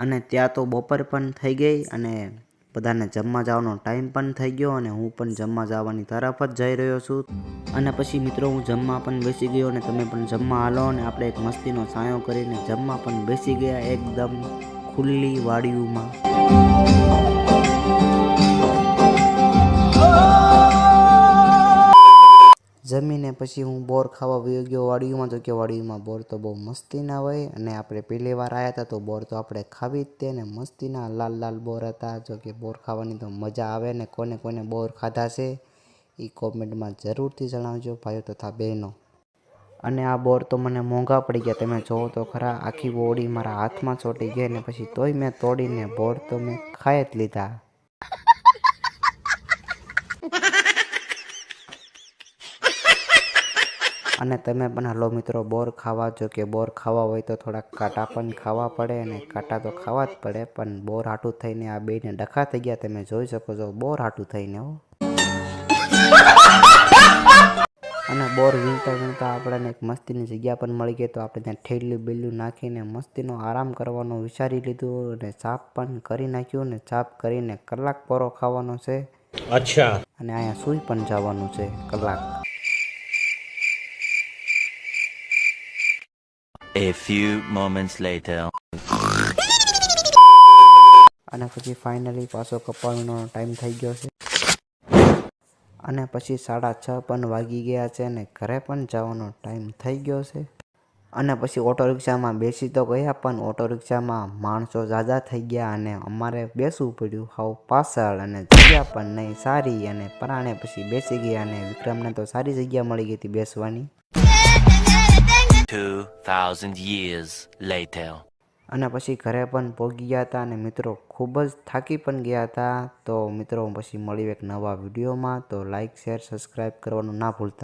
અને ત્યાં તો બપોર પણ થઈ ગઈ અને બધાને જમવા જવાનો ટાઈમ પણ થઈ ગયો અને હું પણ જમવા જવાની તરફ જ જઈ રહ્યો છું. અને પછી મિત્રો હું જમવા પણ બેસી ગયો અને તમે પણ જમવા હાલો અને આપણે એક મસ્તીનો સાયો કરીને જમવા પણ બેસી ગયા એકદમ ખુલ્લી વાડીઓમાં. જમીને પછી હું બોર ખાવા વયો ગયો વાડીઓમાં. તો કે વાડીઓમાં બોર તો બહુ મસ્તીના હોય અને આપણે પહેલી વાર આવ્યા હતા તો બોર તો આપણે ખાવી જ તે ને મસ્તીના લાલ લાલ બોર હતા. જો કે બોર ખાવાની તો મજા આવે ને કોને કોને બોર ખાધા છે એ કોમેન્ટમાં જરૂરથી જણાવજો ભાઈઓ તથા બહેનો. અને આ બોર તો મને મોંઘા પડી ગયા, તમે જોવો તો ખરા. આખી બોડી મારા હાથમાં ચોંટી ગઈ ને પછી તોય મેં તોડીને બોર તો મેં ખાઈ જ લીધા. અને તમે પણ હાલો મિત્રો બોર ખાવા. જો કે બોર ખાવા હોય તો થોડાક કાંટા પણ ખાવા પડે અને કાંટા તો ખાવા જ પડે, પણ બોર હાટું થઈને આ બેને ડખા થઈ ગયા તમે જોઈ શકો છો બોર હાટું થઈને હો. અને બોર વીણતા વીણતા આપણને એક મસ્તીની જગ્યા પણ મળી ગઈ તો આપણે ત્યાં ઠેલ્યું બેલ્યું નાખીને મસ્તીનો આરામ કરવાનો વિચારી લીધું અને ચાપ પણ કરી નાખ્યું ને ચાપ કરીને કલાક પોરો ખાવાનો છે. અચ્છા. અને અહીંયા સૂઈ પણ જવાનું છે કલાક. A few moments later. અને પછી ફાઇનલી પાછો કપાવીનો ટાઈમ થઈ ગયો છે અને પછી 6:30 પણ વાગી ગયા છે અને ઘરે પણ જવાનો ટાઈમ થઈ ગયો છે. અને પછી ઓટો રિક્ષામાં બેસી તો ગયા પણ ઓટો રિક્ષામાં માણસો ઝાઝા થઈ ગયા અને અમારે બેસવું પડ્યું હાવ પાછળ અને જગ્યા પણ નહીં સારી અને પરાણે પછી બેસી ગયા અને વિક્રમને તો સારી જગ્યા મળી ગઈ હતી બેસવાની. 2000 years later. અને પછી ઘરે પણ પહોંચી ગયા હતા અને મિત્રો ખૂબ જ થાકી પણ ગયા હતા. તો મિત્રો પછી મળ્યું એક નવા વિડીયોમાં. તો લાઇક શેર સબસ્ક્રાઈબ કરવાનું ના ભૂલતા.